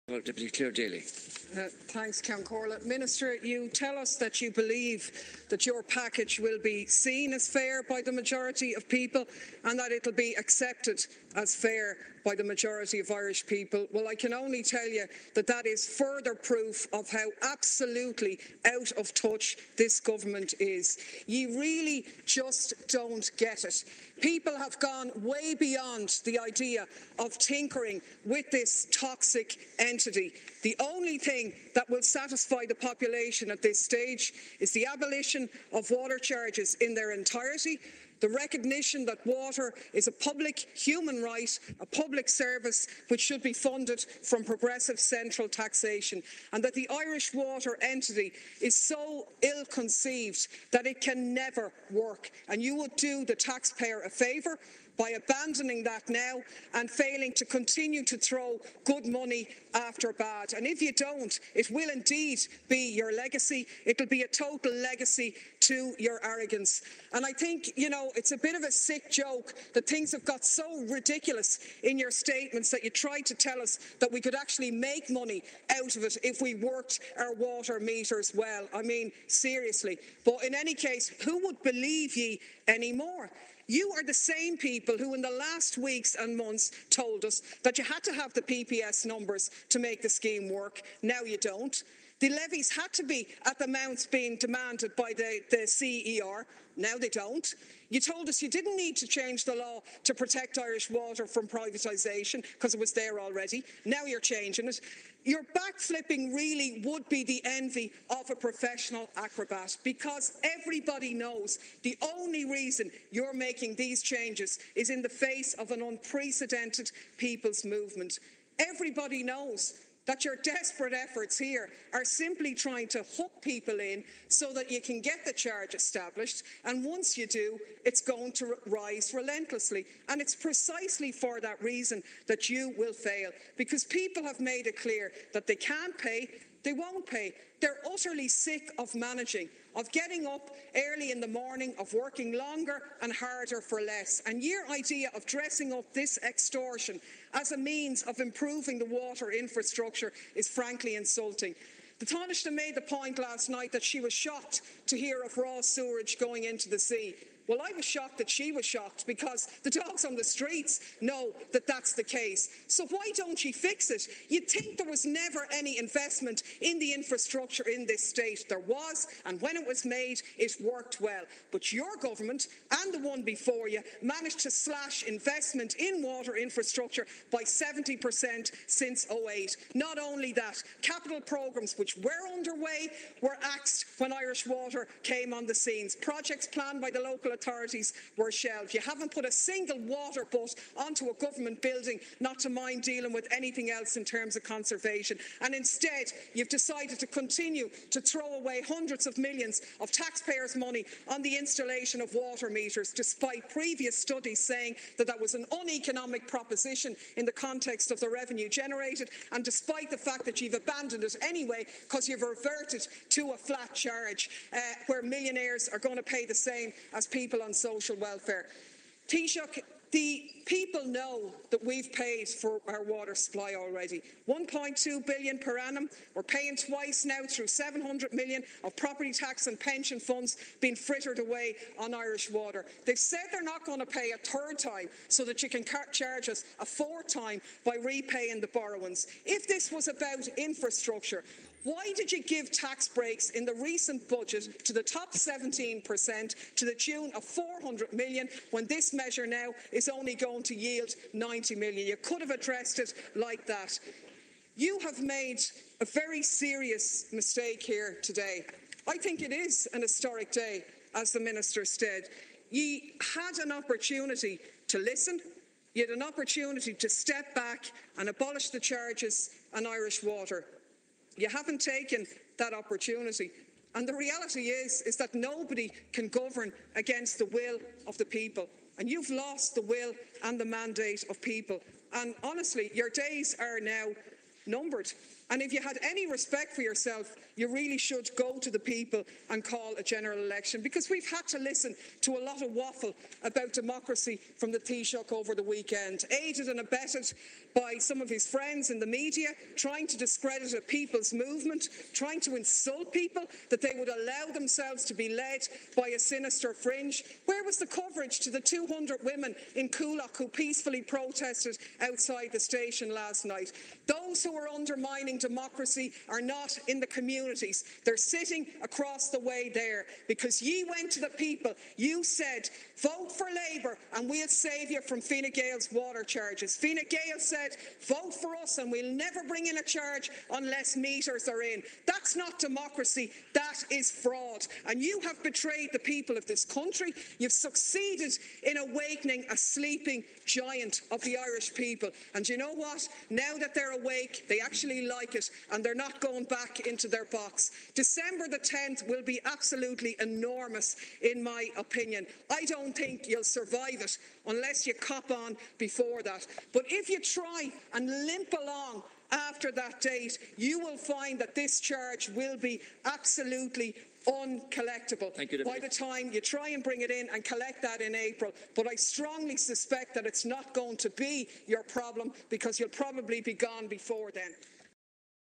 Well, Deputy Clare Daly. Thanks, Count Corlett. Minister, you tell us that you believe that your package will be seen as fair by the majority of people and that it will be accepted as fair by the majority of Irish people. Well, I can only tell you that that is further proof of how absolutely out of touch this government is. You really just don't get it. People have gone way beyond the idea of tinkering with this toxic entity. The only thing that will satisfy the population at this stage is the abolition of water charges in their entirety, the recognition that water is a public human right, a public service which should be funded from progressive central taxation, and that the Irish water entity is so ill-conceived that it can never work. And you would do the taxpayer a favour by abandoning that now and failing to continue to throw good money after bad. And if you don't, it will indeed be your legacy. It'll be a total legacy to your arrogance. And I think, it's a bit of a sick joke that things have got so ridiculous in your statements that you tried to tell us that we could actually make money out of it if we worked our water meters well. I mean, seriously. But in any case, who would believe ye anymore? You are the same people who in the last weeks and months told us that you had to have the PPS numbers to make the scheme work. Now you don't. The levies had to be at the amounts being demanded by the CER. Now they don't. You told us you didn't need to change the law to protect Irish water from privatisation because it was there already. Now you're changing it. Your backflipping really would be the envy of a professional acrobat, because everybody knows the only reason you're making these changes is in the face of an unprecedented people's movement. Everybody knows that your desperate efforts here are simply trying to hook people in so that you can get the charge established, and once you do, it's going to rise relentlessly. And it's precisely for that reason that you will fail, because people have made it clear that they can't pay, they won't pay. They're utterly sick of managing, of getting up early in the morning, of working longer and harder for less. And your idea of dressing up this extortion as a means of improving the water infrastructure is frankly insulting. The Taoiseach made the point last night that she was shocked to hear of raw sewage going into the sea. Well, I was shocked that she was shocked, because the dogs on the streets know that that's the case. So why don't you fix it? You'd think there was never any investment in the infrastructure in this state. There was, and when it was made, it worked well. But your government, and the one before you, managed to slash investment in water infrastructure by 70% since 2008. Not only that, capital programmes which were underway were axed when Irish Water came on the scenes. Projects planned by the local authorities were shelved. You haven't put a single water butt onto a government building, not to mind dealing with anything else in terms of conservation. And instead, you've decided to continue to throw away hundreds of millions of taxpayers' money on the installation of water meters, despite previous studies saying that that was an uneconomic proposition in the context of the revenue generated, and despite the fact that you've abandoned it anyway because you've reverted to a flat charge where millionaires are going to pay the same as people on social welfare. Taoiseach, the people know that we've paid for our water supply already. 1.2 billion per annum. We're paying twice now through 700 million of property tax and pension funds being frittered away on Irish water. They've said they're not going to pay a third time so that you can charge us a fourth time by repaying the borrowings. If this was about infrastructure, why did you give tax breaks in the recent budget to the top 17% to the tune of 400 million when this measure now is only going to yield 90 million? You could have addressed it like that. You have made a very serious mistake here today. I think it is an historic day, as the Minister said. You had an opportunity to listen. You had an opportunity to step back and abolish the charges on Irish water. You haven't taken that opportunity. And the reality is that nobody can govern against the will of the people. And you've lost the will and the mandate of people. And honestly, your days are now numbered. And if you had any respect for yourself, you really should go to the people and call a general election, because we've had to listen to a lot of waffle about democracy from the Taoiseach over the weekend, aided and abetted by some of his friends in the media, trying to discredit a people's movement, trying to insult people, that they would allow themselves to be led by a sinister fringe. Where was the coverage to the 200 women in Coolock who peacefully protested outside the station last night? Those who are undermining democracy are not in the communities. They're sitting across the way there, because ye went to the people. You said, vote for Labour and we'll save you from Fine Gael's water charges. Fine Gael said, vote for us and we'll never bring in a charge unless meters are in. That's not democracy, that is fraud. And you have betrayed the people of this country. You've succeeded in awakening a sleeping giant of the Irish people. And you know what? Now that they're awake, they actually like it, and they're not going back into their box. December the 10th will be absolutely enormous, in my opinion. I don't think you'll survive it unless you cop on before that. But if you try and limp along after that date, you will find that this charge will be absolutely uncollectible by the time you try and bring it in and collect that in April. But I strongly suspect that it's not going to be your problem, because you'll probably be gone before then.